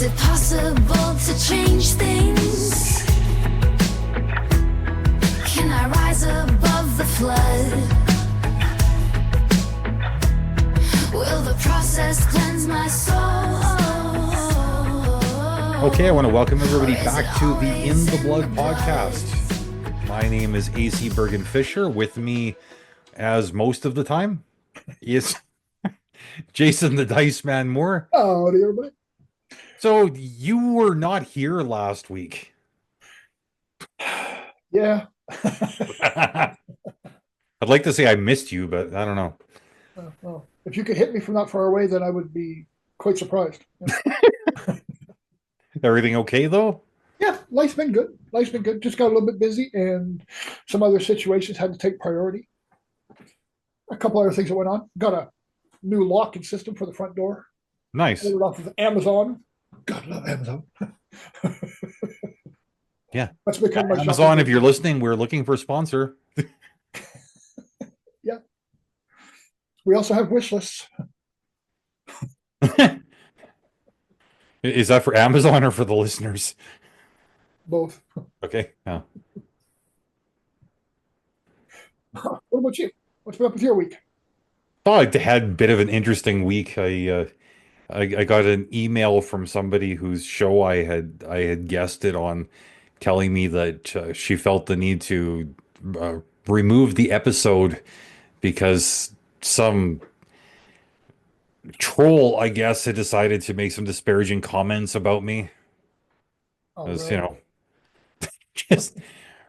Is it possible to change things? Can I rise above the flood? Will the process cleanse my soul? Okay, I want to welcome everybody back to the In the Blood podcast. My name is AC Bergen-Fischer. With me, as most of the time, is Jason the Dice Man Moore. Howdy, everybody. So you were not here last week. Yeah. I'd like to say I missed you, but I don't know. Well, if you could hit me from that far away, then I would be quite surprised. Everything okay, though? Yeah, life's been good. Life's been good. Just got a little bit busy, and some other situations had to take priority. A couple other things that went on. Got a new locking system for the front door. Nice. Ordered off of Amazon. God, love Amazon. Yeah. That's become my Amazon, if you're listening, we're looking for a sponsor. Yeah. We also have wish lists. Is that for Amazon or for the listeners? Both. Okay. Yeah. What about you? What's been up with your week? Thought I had a bit of an interesting week. I got an email from somebody whose show I had guested on, telling me that she felt the need to remove the episode because some troll, I guess, had decided to make some disparaging comments about me. Oh, As, really? you know, just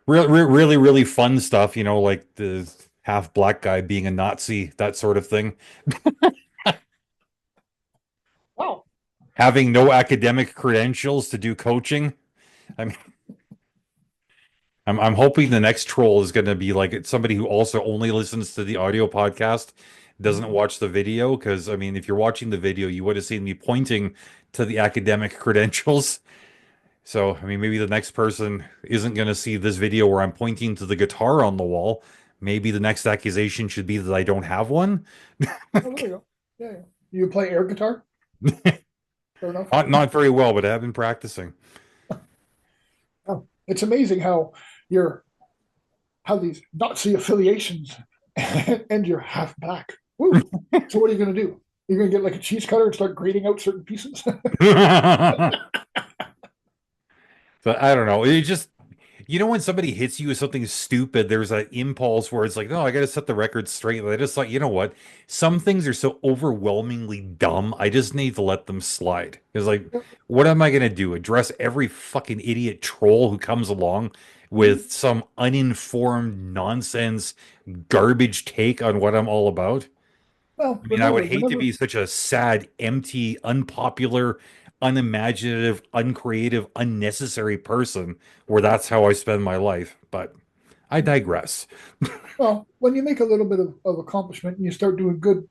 really, really fun stuff, you know, like the half black guy being a Nazi, that sort of thing. Wow. Having no academic credentials to do coaching. I mean, I'm hoping the next troll is going to be like somebody who also only listens to the audio podcast, doesn't watch the video. Because, I mean, if you're watching the video, you would have seen me pointing to the academic credentials. So, I mean, maybe the next person isn't going to see this video where I'm pointing to the guitar on the wall. Maybe the next accusation should be that I don't have one. Oh, there you go. Yeah. You play air guitar? Fair enough. Not very well, but I have been practicing. Oh, it's amazing how these Nazi affiliations and you're half black. Woo. So what are you going to do? You're going to get like a cheese cutter and start grating out certain pieces? So I don't know. It just, you know, when somebody hits you with something stupid, there's that impulse where it's like, no, I got to set the record straight. I just thought, you know what? Some things are so overwhelmingly dumb. I just need to let them slide. It's like, what am I going to do? Address every fucking idiot troll who comes along with some uninformed nonsense garbage take on what I'm all about? Well, I mean, I would hate to be such a sad, empty, unpopular, unimaginative, uncreative, unnecessary person where that's how I spend my life. But I digress. well, when you make a little bit of accomplishment and you start doing good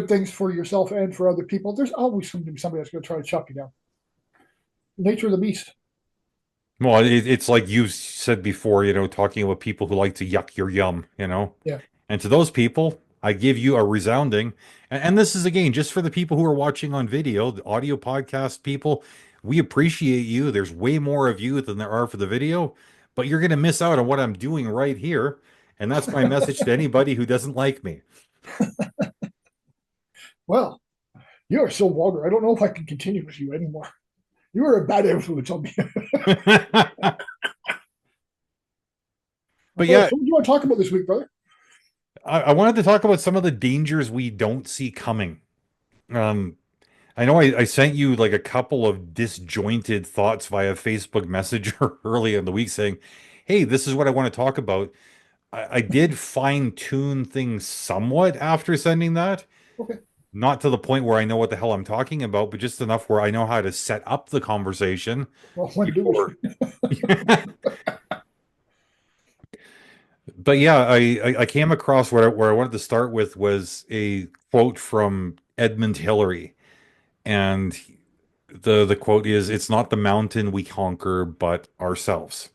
things for yourself and for other people, there's always going to be somebody that's going to try to chop you down. Nature of the beast. Well, it's like you said before, you know, talking about people who like to yuck your yum, you know? Yeah. And to those people, I give you a resounding, and this is again just for the people who are watching on video, the audio podcast people, we appreciate you. There's way more of you than there are for the video, but you're going to miss out on what I'm doing right here. And that's my message to anybody who doesn't like me. Well, you are so vulgar. I don't know if I can continue with you anymore. You are a bad influence on me. But yeah, what do you want to talk about this week, brother? I wanted to talk about some of the dangers we don't see coming. I know I sent you like a couple of disjointed thoughts via Facebook Messenger early in the week saying, hey, this is what I want to talk about. I did fine tune things somewhat after sending that. Okay. Not to the point where I know what the hell I'm talking about, but just enough where I know how to set up the conversation. Well, when before. do we? But yeah, I came across where I wanted to start with was a quote from Edmund Hillary. And the quote is, it's not the mountain we conquer, but ourselves.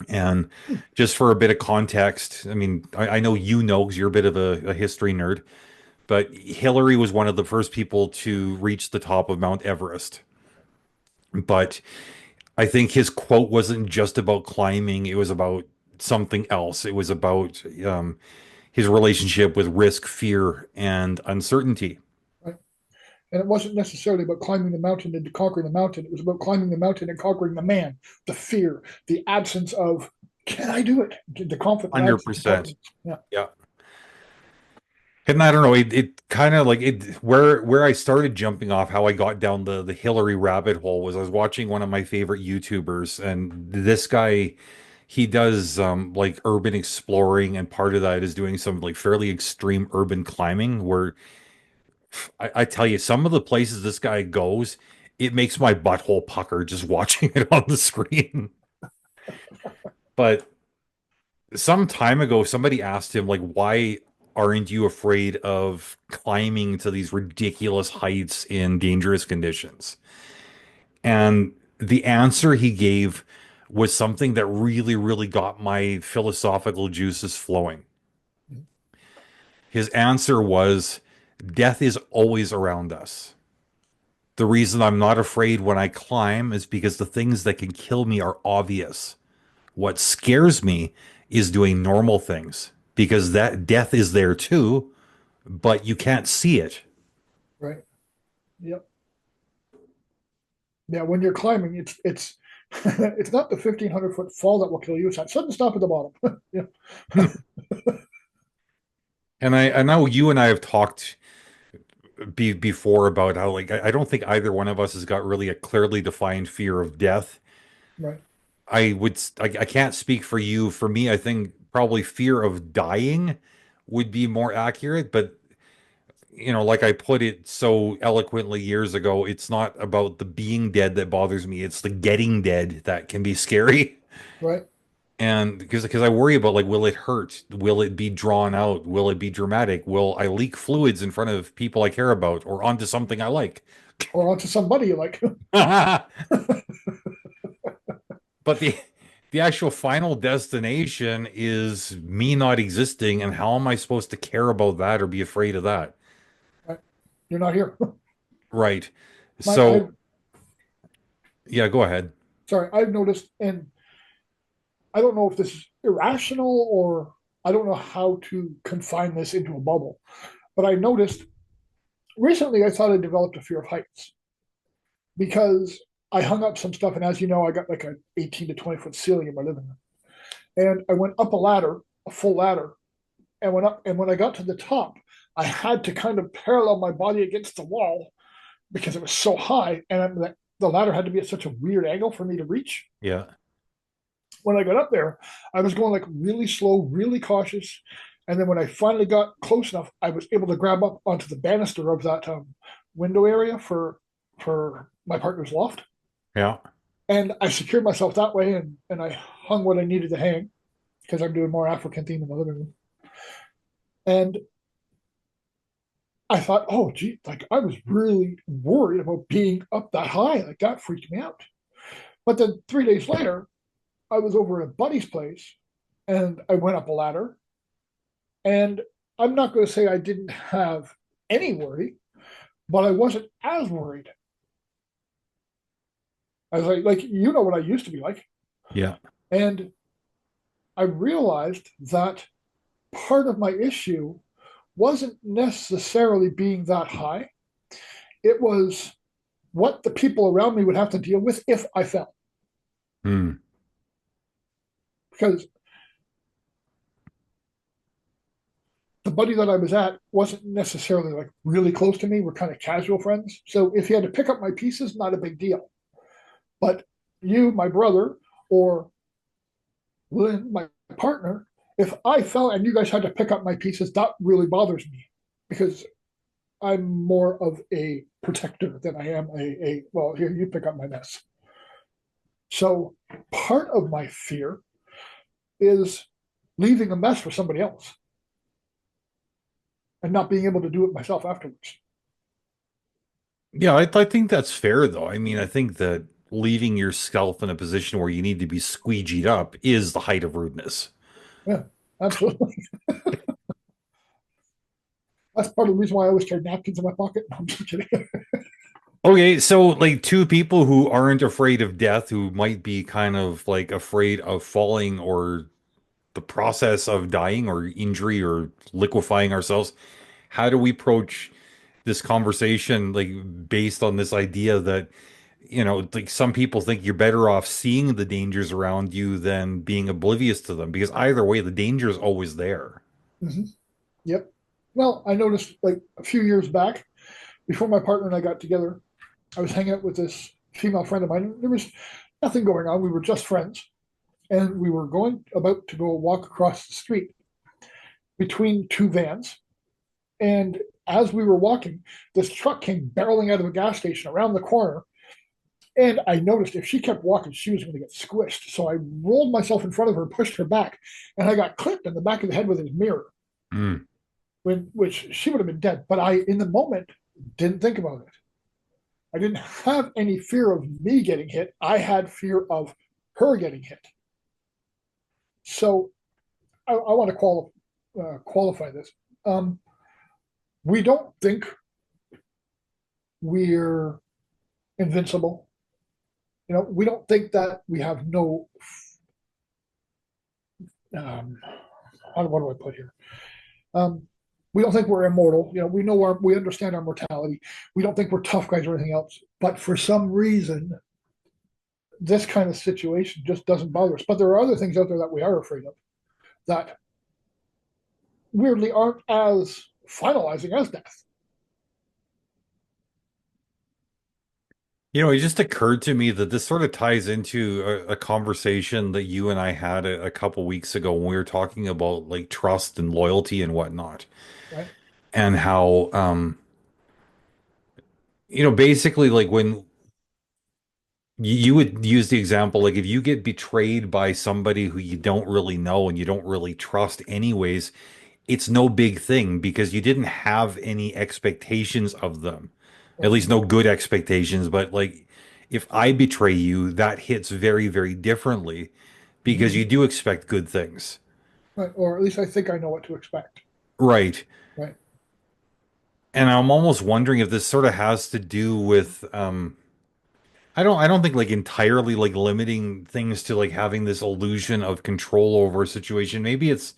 And just for a bit of context, I mean, I know you know, because you're a bit of a history nerd, but Hillary was one of the first people to reach the top of Mount Everest. But I think his quote wasn't just about climbing, it was about something else. It was about his relationship with risk, fear, and uncertainty. right? And it wasn't necessarily about climbing the mountain and conquering the mountain. It was about climbing the mountain and conquering the man, the fear, the absence of, can I do it? The confidence, the absence of 100%. confidence. Yeah, Yeah. And I don't know, it kind of like it where I started jumping off, how I got down the Hillary rabbit hole was I was watching one of my favorite YouTubers, and this guy, he does like urban exploring, and part of that is doing some like fairly extreme urban climbing where I tell you, some of the places this guy goes, it makes my butthole pucker just watching it on the screen. But some time ago, somebody asked him, like, why aren't you afraid of climbing to these ridiculous heights in dangerous conditions? And the answer he gave was something that really, really got my philosophical juices flowing. His answer was, death is always around us. The reason I'm not afraid when I climb is because the things that can kill me are obvious. What scares me is doing normal things because that death is there too, but you can't see it. right. Yep. Yeah, when you're climbing, it's it's not the 1,500-foot fall that will kill you. It's that sudden stop at the bottom. Yeah, And I know you and I have talked before about how like I don't think either one of us has got really a clearly defined fear of death. right, I can't speak for you. For me, I think probably fear of dying would be more accurate, but like I put it so eloquently years ago, it's not about the being dead that bothers me. It's the getting dead that can be scary. right. And because I worry about like, will it hurt? Will it be drawn out? Will it be dramatic? Will I leak fluids in front of people I care about or onto something I like? Or onto somebody you like. But the actual final destination is me not existing, and how am I supposed to care about that or be afraid of that? Right. You're not here. Right. My, I So yeah, go ahead. sorry, I've noticed, and I don't know if this is irrational or I don't know how to confine this into a bubble, but I noticed recently I thought I developed a fear of heights because I hung up some stuff, and as you know, I got like an 18 to 20-foot ceiling in my living room, and I went up a ladder, a full ladder, and went up. And when I got to the top, I had to kind of parallel my body against the wall because it was so high, and the ladder had to be at such a weird angle for me to reach. Yeah. When I got up there, I was going like really slow, really cautious. And then when I finally got close enough, I was able to grab up onto the banister of that window area for my partner's loft. Yeah. And I secured myself that way, and I hung what I needed to hang because I'm doing more African theme in the living room. And I thought, oh, gee, like I was really worried about being up that high. Like that freaked me out. But then 3 days later, I was over at a buddy's place and I went up a ladder. And I'm not going to say I didn't have any worry, but I wasn't as worried. I was like you know what I used to be like. Yeah. And I realized that part of my issue wasn't necessarily being that high. It was what the people around me would have to deal with if I fell. Hmm. Because the buddy that I was at wasn't necessarily like really close to me. We're kind of casual friends. So if he had to pick up my pieces, not a big deal. But you, my brother, or Lynn, my partner, if I fell and you guys had to pick up my pieces, that really bothers me because I'm more of a protector than I am well, here, you pick up my mess. So part of my fear is leaving a mess for somebody else and not being able to do it myself afterwards. Yeah, I think that's fair though. I mean, I think that leaving yourself in a position where you need to be squeegeed up is the height of rudeness. Yeah, absolutely. That's part of the reason why I always carry napkins in my pocket. I'm just kidding. Okay, so like two people who aren't afraid of death, who might be kind of like afraid of falling or the process of dying or injury or liquefying ourselves. How do we approach this conversation like based on this idea that, like some people think you're better off seeing the dangers around you than being oblivious to them because either way, the danger is always there. Mhm. Yep. Well, I noticed like a few years back, before my partner and I got together, I was hanging out with this female friend of mine. There was nothing going on. We were just friends. And we were going about to go walk across the street between two vans. And as we were walking, this truck came barreling out of a gas station around the corner. And I noticed if she kept walking, she was going to get squished. So I rolled myself in front of her and pushed her back. And I got clipped in the back of the head with his mirror, Mm. which she would have been dead. But I, in the moment, didn't think about it. I didn't have any fear of me getting hit. I had fear of her getting hit. So I want to qualify this. Um, we don't think we're invincible. We don't think that we have no. Um, what do I put here? Um, we don't think we're immortal. We understand our mortality. We don't think we're tough guys or anything else. But for some reason, this kind of situation just doesn't bother us. But there are other things out there that we are afraid of that weirdly aren't as finalizing as death. It just occurred to me that this sort of ties into a conversation that you and I had a couple weeks ago when we were talking about like trust and loyalty and whatnot, Right? and how, basically like when you would use the example, like if you get betrayed by somebody who you don't really know and you don't really trust anyways, it's no big thing because you didn't have any expectations of them. At Right. least no good expectations, but like if I betray you, that hits very, very differently Mhm. because you do expect good things. Right. Or at least I think I know what to expect. Right. Right. And I'm almost wondering if this sort of has to do with I don't think like entirely like limiting things to like having this illusion of control over a situation. Maybe it's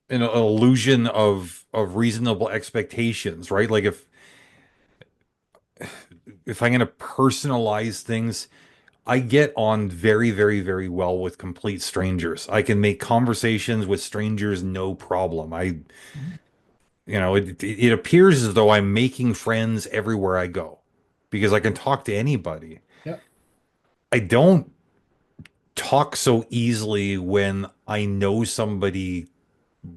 an illusion of reasonable expectations, right? Like if I'm going to personalize things, I get on very, very, very well with complete strangers. I can make conversations with strangers no problem. Mhm. It appears as though I'm making friends everywhere I go because I can talk to anybody. Yeah. I don't talk so easily when I know somebody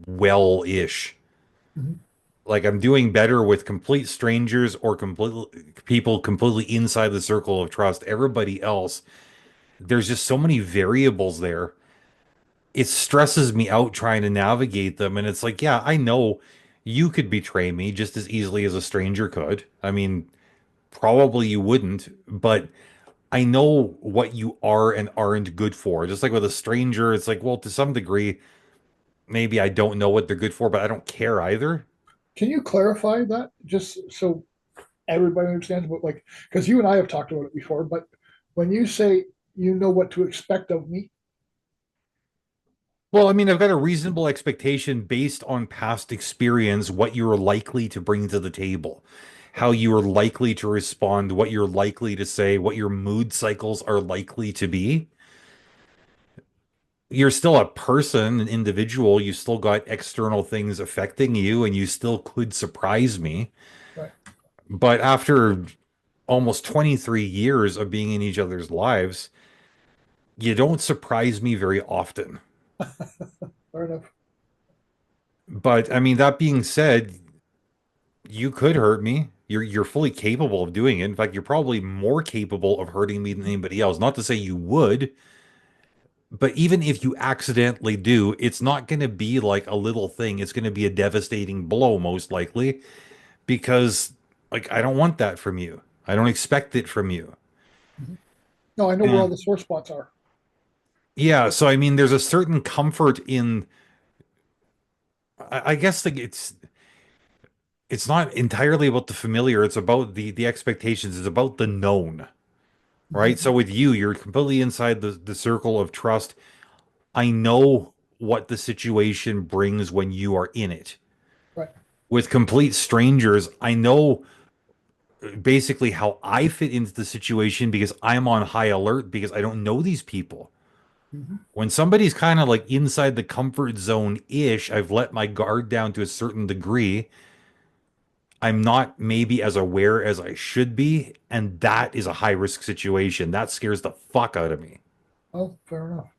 well-ish. Mhm. Like I'm doing better with complete strangers or complete people completely inside the circle of trust. Everybody else, there's just so many variables there. It stresses me out trying to navigate them. And it's like, yeah, I know you could betray me just as easily as a stranger could. I mean, probably you wouldn't, but I know what you are and aren't good for. Just like with a stranger, it's like, well, to some degree, maybe I don't know what they're good for, but I don't care either. Can you clarify that just so everybody understands what, like, because you and I have talked about it before, but when you say you know what to expect of me, Well, I mean, I've got a reasonable expectation based on past experience, what you're likely to bring to the table, how you are likely to respond, what you're likely to say, what your mood cycles are likely to be. You're still a person, an individual. You still got external things affecting you, and you still could surprise me. right? But after almost 23 years of being in each other's lives, you don't surprise me very often. Fair enough. But I mean, that being said, you could hurt me. You're fully capable of doing it. In fact, you're probably more capable of hurting me than anybody else. Not to say you would, but even if you accidentally do, it's not going to be like a little thing. It's going to be a devastating blow, most likely, because like I don't want that from you. I don't expect it from you. Mhm. No, I know where all And the sore spots are. yeah, so I mean, there's a certain comfort in, I guess like it's not entirely about the familiar. It's about the expectations. It's about the known, right? So Mhm. with you, you're completely inside the circle of trust. I know what the situation brings when you are in it. Right. With complete strangers, I know basically how I fit into the situation because I'm on high alert because I don't know these people. Mhm. When somebody's kind of like inside the comfort zone ish, I've let my guard down to a certain degree. I'm not maybe as aware as I should be, and that is a high risk situation. That scares the fuck out of me. Oh, fair enough.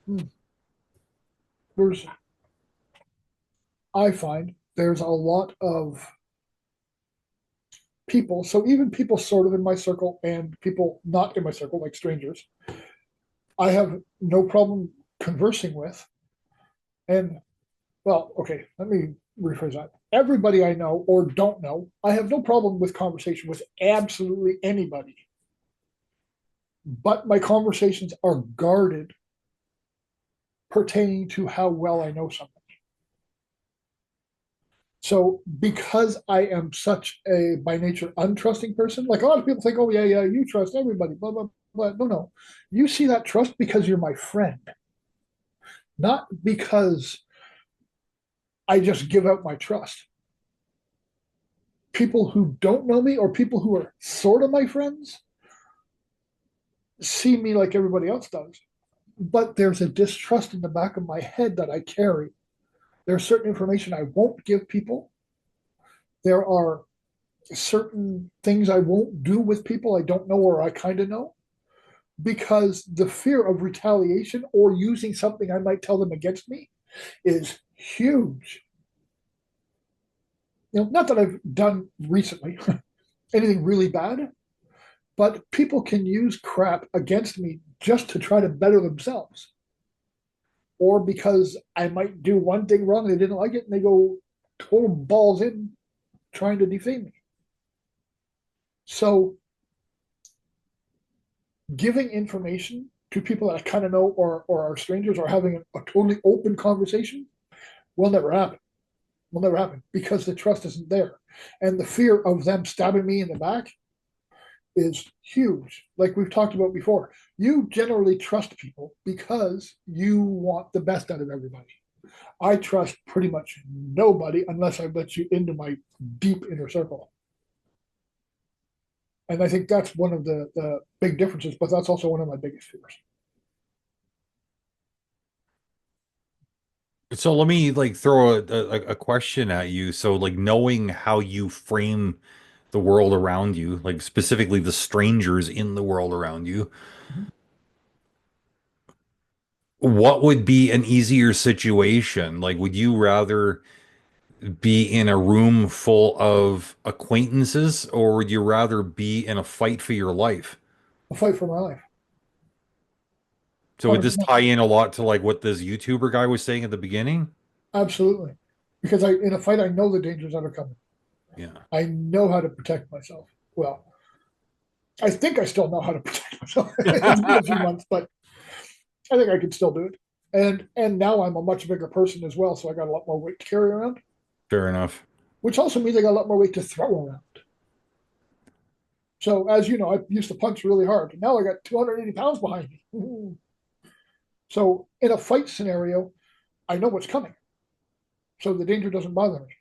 Hmm. There's, I find there's a lot of people. So even people sort of in my circle and people not in my circle, like strangers, I have no problem conversing with. And well, okay, let me rephrase that. Everybody I know or don't know, I have no problem with conversation with absolutely anybody. But my conversations are guarded pertaining to how well I know something. So because I am such a by nature untrusting person, like a lot of people think, oh yeah, yeah, you trust everybody, blah blah blah. No, no. You see that trust because you're my friend, not because I just give out my trust. People who don't know me or people who are sort of my friends see me like everybody else does. But there's a distrust in the back of my head that I carry. There's certain information I won't give people. There are certain things I won't do with people I don't know or I kind of know because the fear of retaliation or using something I might tell them against me is huge. Not that I've done recently anything really bad, but people can use crap against me just to try to better themselves. Or because I might do one thing wrong and they didn't like it and they go total balls in trying to defame me. So giving information to people that I kind of know or are strangers or having a totally open conversation will never happen. Will never happen because the trust isn't there. And the fear of them stabbing me in the back is huge. Like we've talked about before, you generally trust people because you want the best out of everybody. I trust pretty much nobody unless I let you into my deep inner circle. And I think that's one of the big differences, but that's also one of my biggest fears. So let me like throw a question at you. So like knowing how you frame the world around you, like specifically the strangers in the world around you, what would be an easier situation? Like, would you rather be in a room full of acquaintances, or would you rather be in a fight for your life? I'll fight for my life, So would this 100%. tie in a lot to like what this YouTuber guy was saying at the beginning? Absolutely. Because in a fight, I know the dangers that are coming. Yeah. I know how to protect myself. Well, I think I still know how to protect myself. It's been a few months, but I think I can still do it. And now I'm a much bigger person as well, so I got a lot more weight to carry around, Fair enough. which also means I got a lot more weight to throw around. So as you know, I used to punch really hard. Now I got 280 pounds behind me. So in a fight scenario, I know what's coming. So the danger doesn't bother me.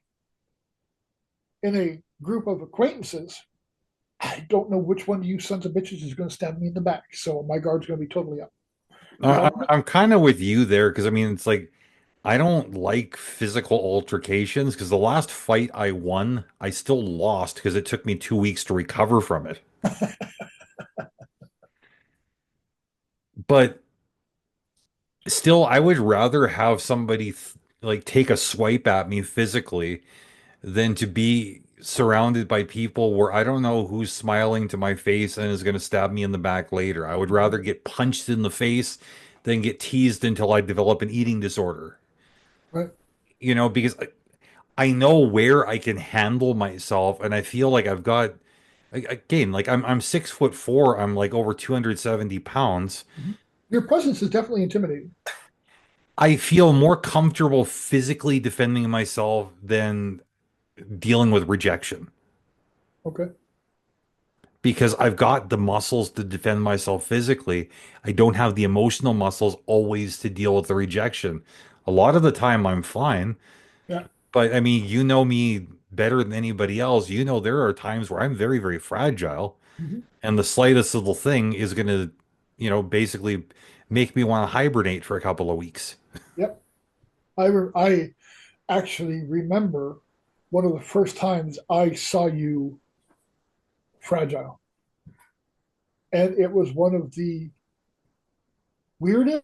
In a group of acquaintances, I don't know which one of you sons of bitches is going to stab me in the back. So my guard's going to be totally up. Because I, I'm kind of with you there because I mean, it's like I don't like physical altercations because the last fight I won, I still lost because it took me 2 weeks to recover from it. But still, I would rather have somebody like take a swipe at me physically than to be surrounded by people where I don't know who's smiling to my face and is going to stab me in the back later. I would rather get punched in the face than get teased until I develop an eating disorder. right, Because I know where I can handle myself, and I feel like I've got again, like I'm 6'4", I'm like over 270 pounds. your presence is definitely intimidating. I feel more comfortable physically defending myself than dealing with rejection Okay. because I've got the muscles to defend myself physically. I don't have the emotional muscles always to deal with the rejection. A lot of the time, I'm fine. Yeah. But I mean, you know me better than anybody else. You know, there are times where I'm very, very fragile, Hmm. and the slightest little thing is going to, basically make me want to hibernate for a couple of weeks. Yep. I actually remember one of the first times I saw you fragile, and it was one of the weirdest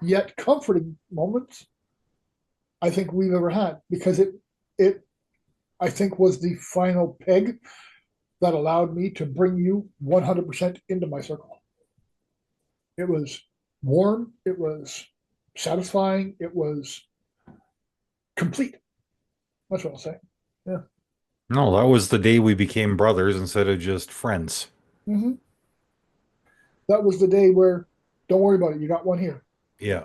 yet comforting moments I think we've ever had because it I think was the final peg that allowed me to bring you 100% into my circle. It was warm, it was satisfying, it was complete. That's what I'll say. Yeah. No, that was the day we became brothers instead of just friends. Hmm. That was the day where, don't worry about it, you got one here. Yeah,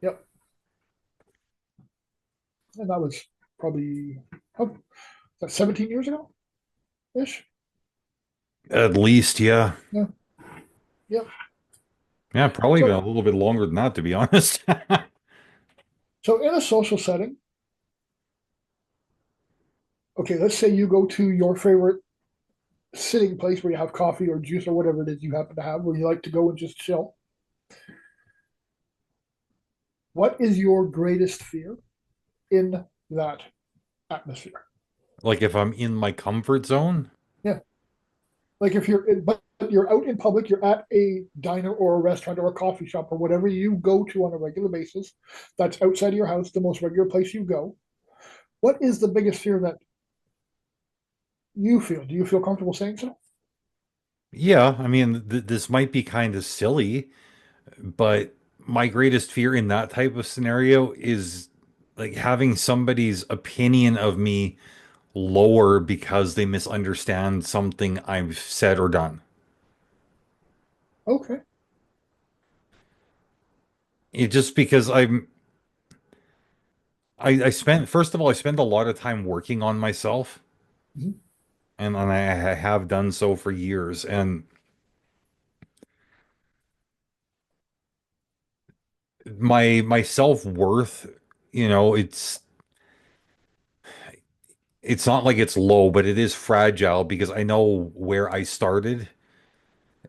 Yep. And that was probably, oh, that 17 years ago ish. at least, yeah. Yeah. Yep. Yeah, probably even a So, little bit longer than that, to be honest. so in a social setting, okay, let's say you go to your favorite sitting place where you have coffee or juice or whatever it is you happen to have, where you like to go and just chill. What is your greatest fear in that atmosphere? Like if I'm in my comfort zone, Yeah. Like if but you're out in public, you're at a diner or a restaurant or a coffee shop or whatever you go to on a regular basis, that's outside of your house, the most regular place you go. What is the biggest fear that you feel? Do you feel comfortable saying so? yeah, I mean, this might be kind of silly, but my greatest fear in that type of scenario is like having somebody's opinion of me lower because they misunderstand something I've said or done. Okay. It just because I spent first of all, I spend a lot of time working on myself, Mhm. and I have done so for years. And my self-worth, it's not like it's low, but it is fragile because I know where I started.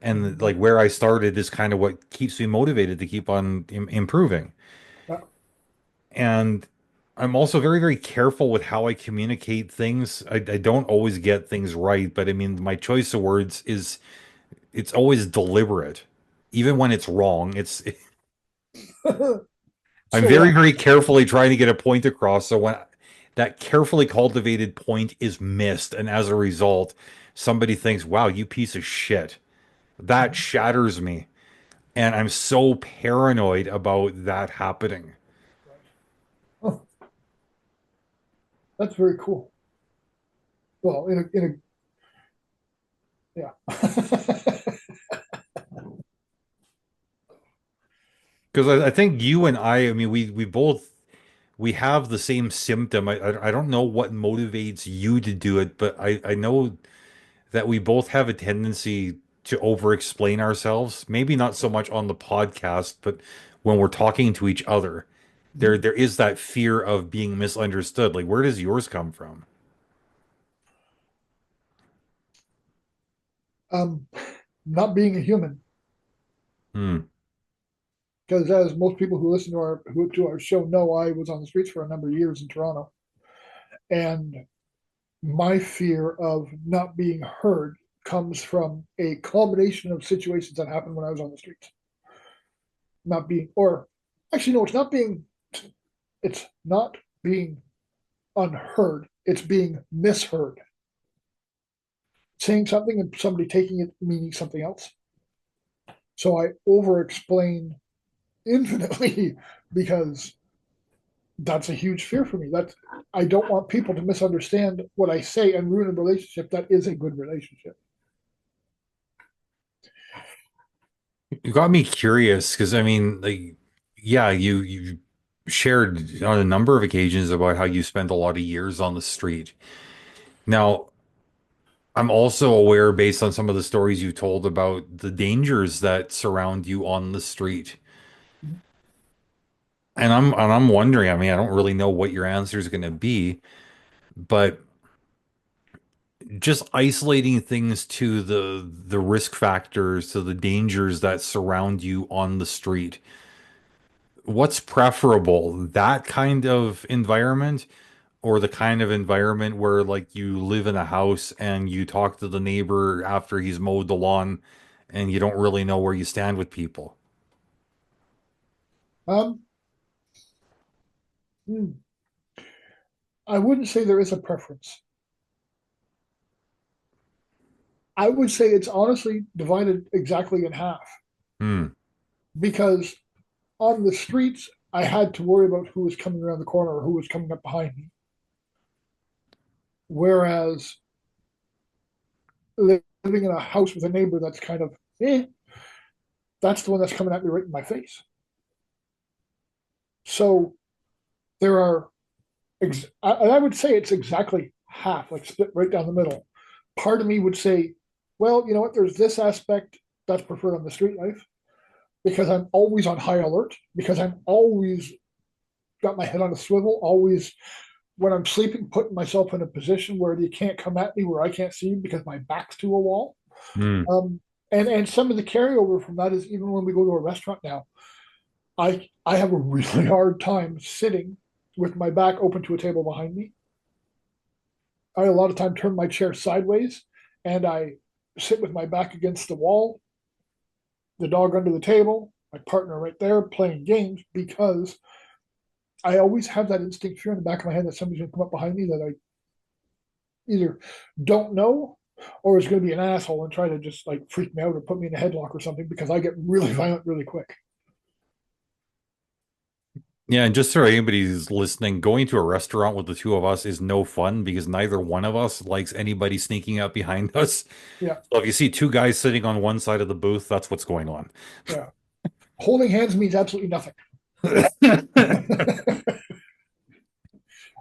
And Mhm. like where I started is kind of what keeps me motivated to keep on improving. Yeah. And I'm also very, very careful with how I communicate things. I don't always get things right, but I mean, my choice of words is it's always deliberate. Even when it's wrong, I'm So very, what? very carefully trying to get a point across. So when that carefully cultivated point is missed, and as a result, somebody thinks, wow, you piece of shit. That Mhm. shatters me. And I'm so paranoid about that happening. Right. Oh, that's very cool. Well, yeah. Because I think you and I mean, we both we have the same symptom. I don't know what motivates you to do it, but I know that we both have a tendency to over explain ourselves. Maybe not so much on the podcast, but when we're talking to each other, Mhm. there is that fear of being misunderstood. Like, where does yours come from? um, Not being a human, Hmm. because as most people who listen to our show know, I was on the streets for a number of years in Toronto, and my fear of not being heard comes from a combination of situations that happened when I was on the streets. Not being, or actually, no, it's not being unheard. It's being misheard. Saying something and somebody taking it meaning something else. So I over explain infinitely because that's a huge fear for me. That's I don't want people to misunderstand what I say and ruin a relationship that is a good relationship. You got me curious because I mean, like, yeah, you shared on a number of occasions about how you spent a lot of years on the street. Now, I'm also aware, based on some of the stories you told, about the dangers that surround you on the street. And I'm wondering, I mean, I don't really know what your answer is going to be, but just isolating things to the risk factors, to the dangers that surround you on the street. What's preferable, that kind of environment or the kind of environment where like you live in a house and you talk to the neighbor after he's mowed the lawn and you don't really know where you stand with people? Um, hmm, I wouldn't say there is a preference. I would say it's honestly divided exactly in half Hmm. because on the streets, I had to worry about who was coming around the corner or who was coming up behind me. Whereas living in a house with a neighbor that's kind of, that's the one that's coming at me right in my face. So there are, I would say it's exactly half, like split right down the middle. Part of me would say, well, you know what, there's this aspect that's preferred on the street life because I'm always on high alert, because I'm always got my head on a swivel, always when I'm sleeping, putting myself in a position where you can't come at me, where I can't see you because my back's to a wall. Hmm. Um, and some of the carryover from that is even when we go to a restaurant now, I have a really hard time sitting with my back open to a table behind me. I a lot of time turn my chair sideways and I sit with my back against the wall, the dog under the table, my partner right there playing games because I always have that instinct fear in the back of my head that somebody's gonna come up behind me that I either don't know or is going to be an asshole and try to just like freak me out or put me in a headlock or something because I get really violent really quick. Yeah, and just so anybody who's listening, going to a restaurant with the two of us is no fun because neither one of us likes anybody sneaking up behind us. Yeah, So if you see two guys sitting on one side of the booth, that's what's going on. yeah. Holding hands means absolutely nothing.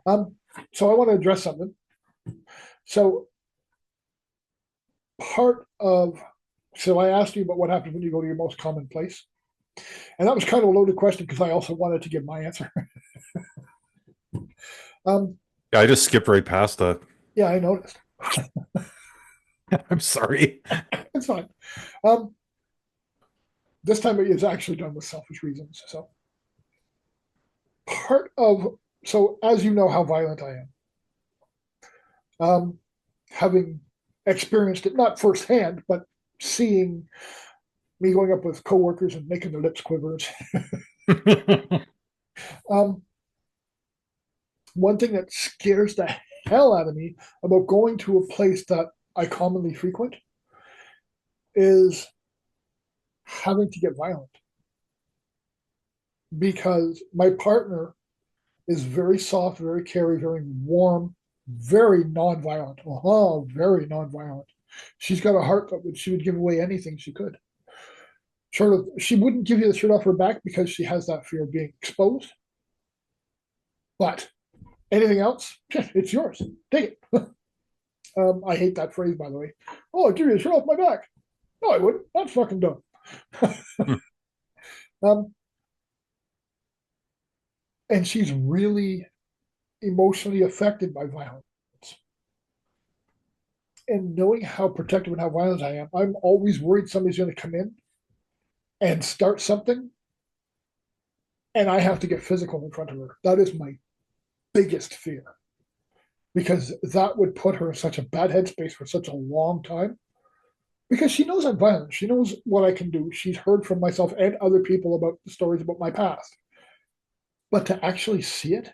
um, so I want to address something. So part of so I asked you about what happens when you go to your most common place, and that was kind of a loaded question because I also wanted to give my answer. um, Yeah, I just skipped right past that. yeah, I noticed. I'm sorry. It's fine. Um, this time it is actually done with selfish reasons. So part of as you know how violent I am, having experienced it not firsthand, but seeing me going up with coworkers and making their lips quiver. um, one thing that scares the hell out of me about going to a place that I commonly frequent is having to get violent because my partner is very soft, very caring, very warm, very non-violent. Oh, very non-violent. She's got a heart that she would give away anything she could. Sort of, she wouldn't give you the shirt off her back because she has that fear of being exposed. But anything else, it's yours. Take it. I hate that phrase, by the way. Oh, I'll give you the shirt off my back. No, I wouldn't. That's fucking dumb. um, and she's really emotionally affected by violence. And knowing how protective and how violent I am, I'm always worried somebody's going to come in and start something, and I have to get physical in front of her. That is my biggest fear because that would put her in such a bad headspace for such a long time. Because she knows I'm violent, she knows what I can do. She's heard from myself and other people about the stories about my past. But to actually see it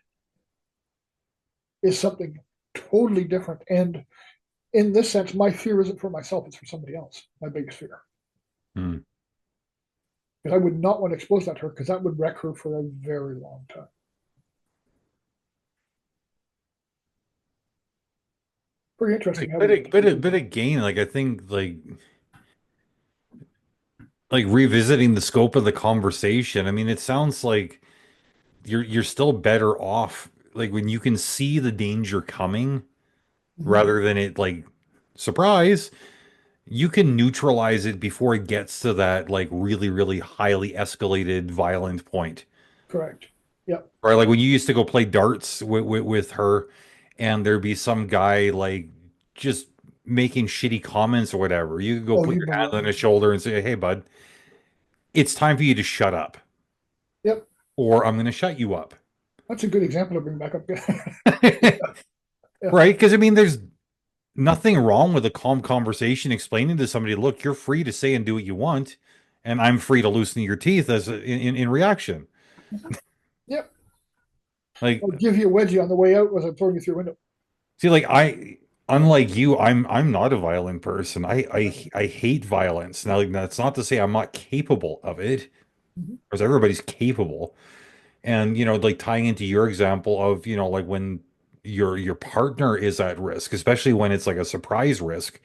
is something totally different. And in this sense, my fear isn't for myself, it's for somebody else. My biggest fear. Hmm. Because I would not want to expose that to her because that would wreck her for a very long time. Pretty interesting how we But again, like I think like revisiting the scope of the conversation. I mean, it sounds like you're still better off like when you can see the danger coming. Mhm. rather than it like surprise, you can neutralize it before it gets to that like really, really highly escalated violent point. Correct. Yep. Right? Like when you used to go play darts with her and there'd be some guy like just making shitty comments or whatever. You could go Oh, put you your bring hand up. on his shoulder and say, "Hey, bud, it's time for you to shut up, Yep. or I'm going to shut you up." That's a good example to bring back up. Yeah. Right? Because I mean, there's nothing wrong with a calm conversation explaining to somebody, look, you're free to say and do what you want, and I'm free to loosen your teeth as in reaction. Yep. Like, I'll give you a wedgie on the way out as I'm throwing you through a window. see, like unlike you, I'm not a violent person. I hate violence. Now, like, that's not to say I'm not capable of it, Mhm. because everybody's capable. And like tying into your example of like when your partner is at risk, especially when it's like a surprise risk.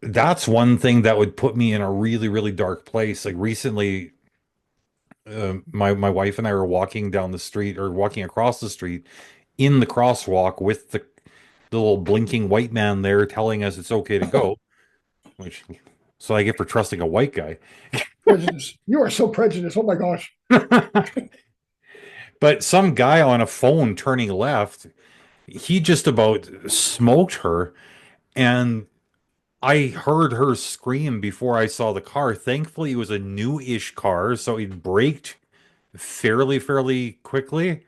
That's one thing that would put me in a really, really dark place. Like recently, my wife and I were walking down the street or walking across the street in the crosswalk with the little blinking white man there telling us it's okay to go, which so I get for trusting a white guy. Prejudice. You are so prejudiced. Oh my gosh. But some guy on a phone turning left, he just about smoked her, and I heard her scream before I saw the car. Thankfully, it was a new-ish car, so it braked fairly quickly.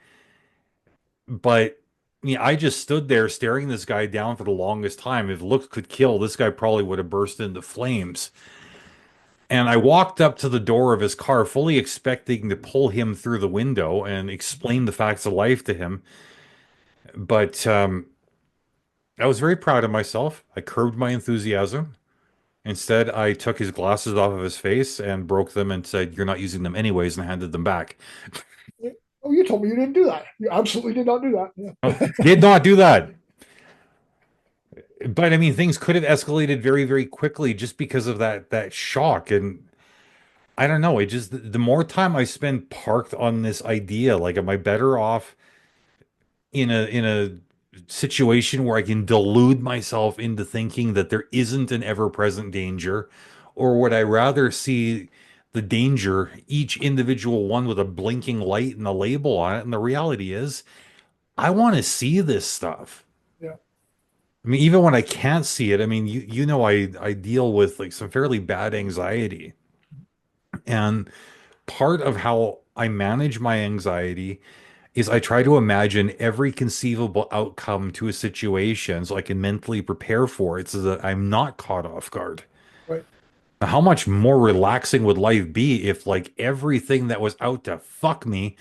But yeah, I just stood there staring this guy down for the longest time. If looks could kill, this guy probably would have burst into flames. And I walked up to the door of his car, fully expecting to pull him through the window and explain the facts of life to him. But I was very proud of myself. I curbed my enthusiasm. Instead, I took his glasses off of his face and broke them and said, "You're not using them anyways," and handed them back. Oh, you told me you didn't do that. You absolutely did not do that. Oh, Yeah. did not do that. But I mean, things could have escalated very quickly just because of that shock. And I don't know. It just the more time I spend parked on this idea, like, am I better off in a situation where I can delude myself into thinking that there isn't an ever-present danger, or would I rather see the danger, each individual one with a blinking light and a label on it? And the reality is, I want to see this stuff. Yeah. I mean, even when I can't see it, I mean, I deal with like some fairly bad anxiety. And part of how I manage my anxiety is I try to imagine every conceivable outcome to a situation so I can mentally prepare for it so that I'm not caught off guard. Right. Now, how much more relaxing would life be if like everything that was out to fuck me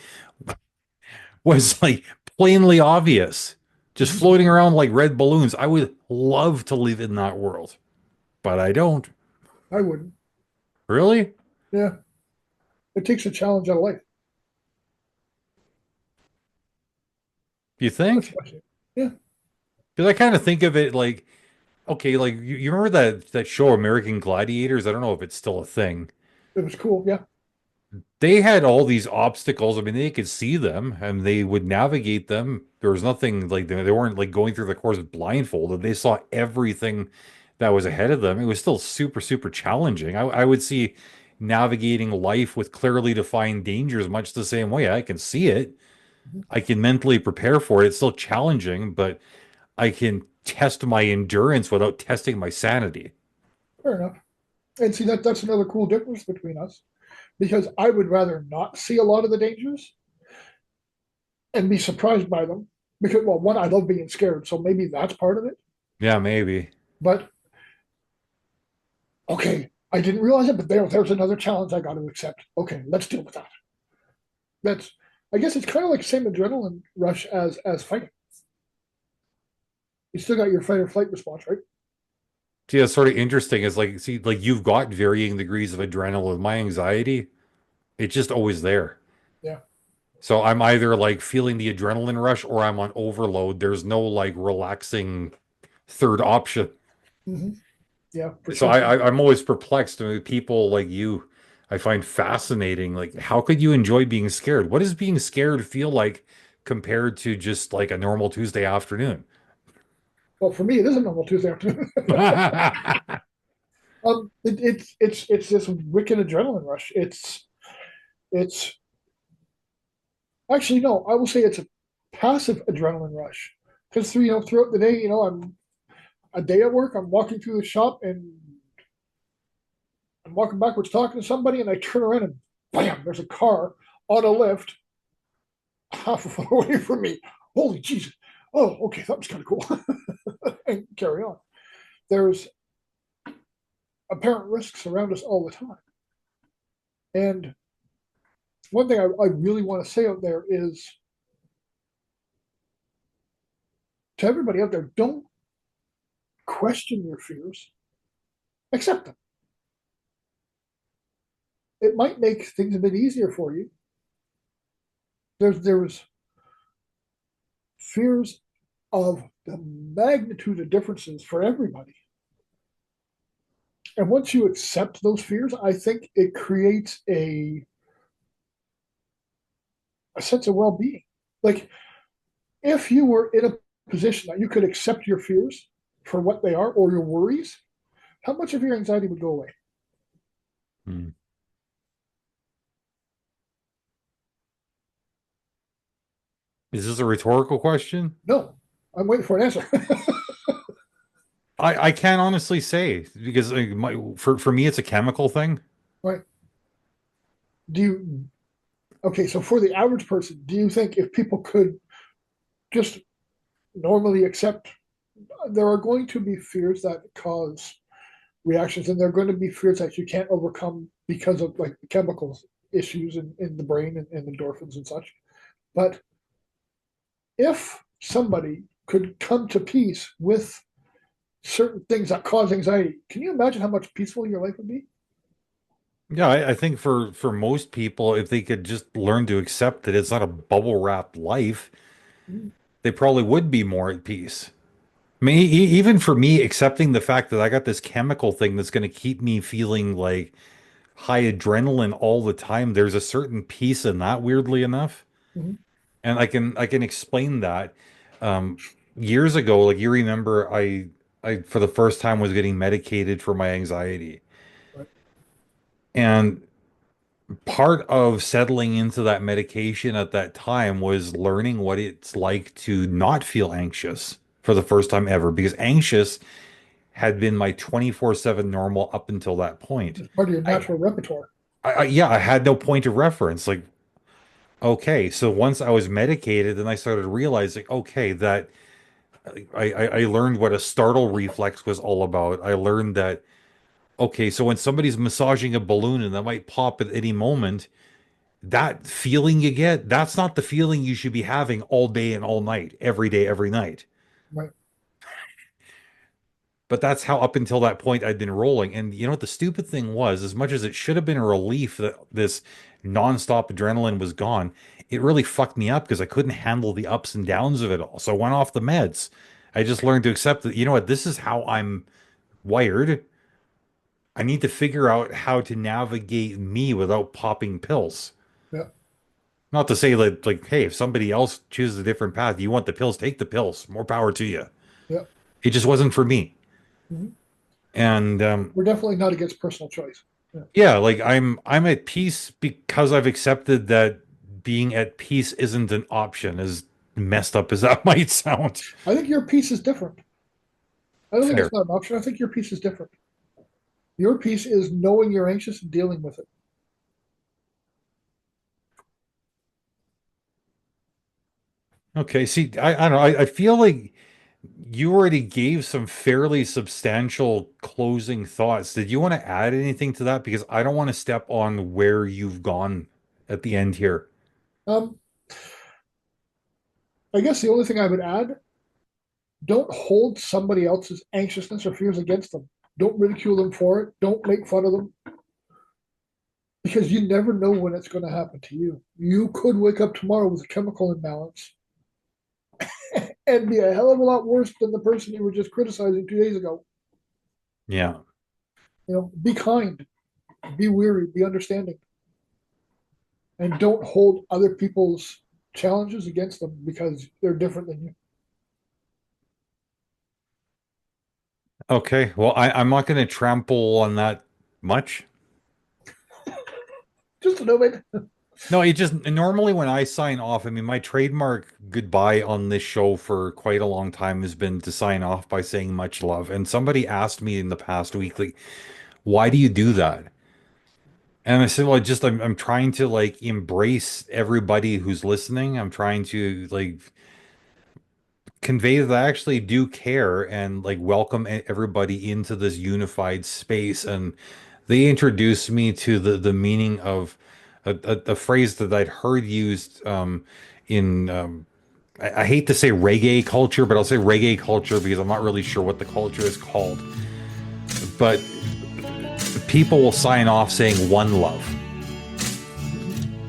was like plainly obvious, just Mhm. floating around like red balloons? I would love to live in that world, but I don't. I wouldn't. Really? Yeah. It takes a challenge out of life. You That's think? what I say. Yeah. Because I kind of think of it like, okay, like you remember that show American Gladiators? I don't know if it's still a thing. It was cool. Yeah. They had all these obstacles. I mean, they could see them and they would navigate them. There was nothing like they weren't like going through the course blindfolded. They saw everything that was ahead of them. It was still super challenging. I would see navigating life with clearly defined dangers much the same way. I can see it. Mhm. I can mentally prepare for it. It's still challenging, but I can test my endurance without testing my sanity. Fair enough. And see that's another cool difference between us because I would rather not see a lot of the dangers and be surprised by them because well, one, I love being scared, so maybe that's part of it. Yeah, maybe. But okay, I didn't realize it, but there's another challenge I got to accept. Okay, let's deal with that. That's I guess it's kind of like the same adrenaline rush as fighting. You still got your fight or flight response, right? See, that's sort of interesting. Is like, see, like you've got varying degrees of adrenaline. My anxiety, it's just always there. Yeah. So I'm either like feeling the adrenaline rush or I'm on overload. There's no like relaxing third option. Mm-hmm. Yeah, for So sure. I'm always perplexed with people like you. I find fascinating. Like, how could you enjoy being scared? What does being scared feel like compared to just like a normal Tuesday afternoon? Well, for me, it is a normal Tuesday afternoon. It's this wicked adrenaline rush. It's actually no, I will say it's a passive adrenaline rush because throughout the day, I'm a day at work. I'm walking through the shop and I'm walking backwards talking to somebody, and I turn around and bam, there's a car on a lift half a foot away from me. Holy Jesus! Oh, okay, that was kind of cool. And carry on. There's apparent risks around us all the time, and one thing I really want to say out there is to everybody out there: don't question your fears, accept them. It might make things a bit easier for you. There's fears of the magnitude of differences for everybody. And once you accept those fears, I think it creates a sense of well-being. Like if you were in a position that you could accept your fears for what they are or your worries, how much of your anxiety would go away? Hmm. Is this a rhetorical question? No, I'm waiting for an answer. I can't honestly say because for me it's a chemical thing. Right? Do you Okay, so for the average person, do you think if people could just normally accept there are going to be fears that cause reactions, and there are going to be fears that you can't overcome because of like chemicals issues in the brain and endorphins and such. But if somebody could come to peace with certain things that cause anxiety, can you imagine how much peaceful your life would be? Yeah, I think for most people, if they could just learn to accept that it's not a bubble wrapped life, Mm-hmm. they probably would be more at peace. I mean, even for me, accepting the fact that I got this chemical thing that's going to keep me feeling like high adrenaline all the time, there's a certain peace in that, weirdly enough. Mm-hmm. And I can explain that. Um, Years ago, like you remember, I for the first time was getting medicated for my anxiety. Right. And part of settling into that medication at that time was learning what it's like to not feel anxious for the first time ever, because anxious had been my 24/7 normal up until that point. It's part of your I, natural repertoire. yeah, I had no point of reference. Like, okay, so once I was medicated, then I started realizing, okay, that I learned what a startle reflex was all about. I learned that, okay, so when somebody's massaging a balloon and that might pop at any moment, that feeling you get, that's not the feeling you should be having all day and all night, every day, every night. Right. But that's how up until that point I'd been rolling. And you know what the stupid thing was, as much as it should have been a relief that this nonstop adrenaline was gone, it really fucked me up because I couldn't handle the ups and downs of it all. So I went off the meds. I just learned to accept that, you know what, this is how I'm wired. I need to figure out how to navigate me without popping pills. Yeah. Not to say that, like, hey, if somebody else chooses a different path, you want the pills, take the pills. More power to you. Yeah. It just wasn't for me. Mm-hmm. And We're definitely not against personal choice. Yeah. yeah, like I'm at peace because I've accepted that being at peace isn't an option, as messed up as that might sound. I think your piece is different. I don't think Fair. it's not an option. I think your piece is different. Your piece is knowing you're anxious and dealing with it. Okay, see, I don't know. I feel like you already gave some fairly substantial closing thoughts. Did you want to add anything to that? Because I don't want to step on where you've gone at the end here. Um, I guess the only thing I would add, don't hold somebody else's anxiousness or fears against them. Don't ridicule them for it. Don't make fun of them because you never know when it's going to happen to you. You could wake up tomorrow with a chemical imbalance and be a hell of a lot worse than the person you were just criticizing 2 days ago. Yeah. Be kind, be weary, be understanding, and don't hold other people's challenges against them because they're different than you. Okay, well, I'm not going to trample on that much. Just a little bit. No, it just normally when I sign off, I mean, my trademark goodbye on this show for quite a long time has been to sign off by saying much love. And somebody asked me in the past week, like, why do you do that? And I said, well, I'm trying to like embrace everybody who's listening. I'm trying to like convey that I actually do care and like welcome everybody into this unified space. And they introduced me to the meaning of a phrase that I'd heard used in I hate to say reggae culture, but I'll say reggae culture because I'm not really sure what the culture is called. But people will sign off saying one love.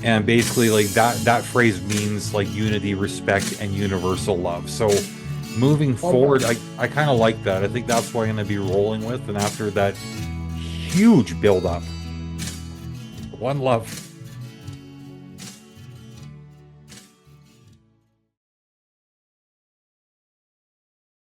And basically like that phrase means like unity, respect, and universal love. So moving forward, I kind of like that. I think that's what I'm going to be rolling with. And after that huge build up, one love.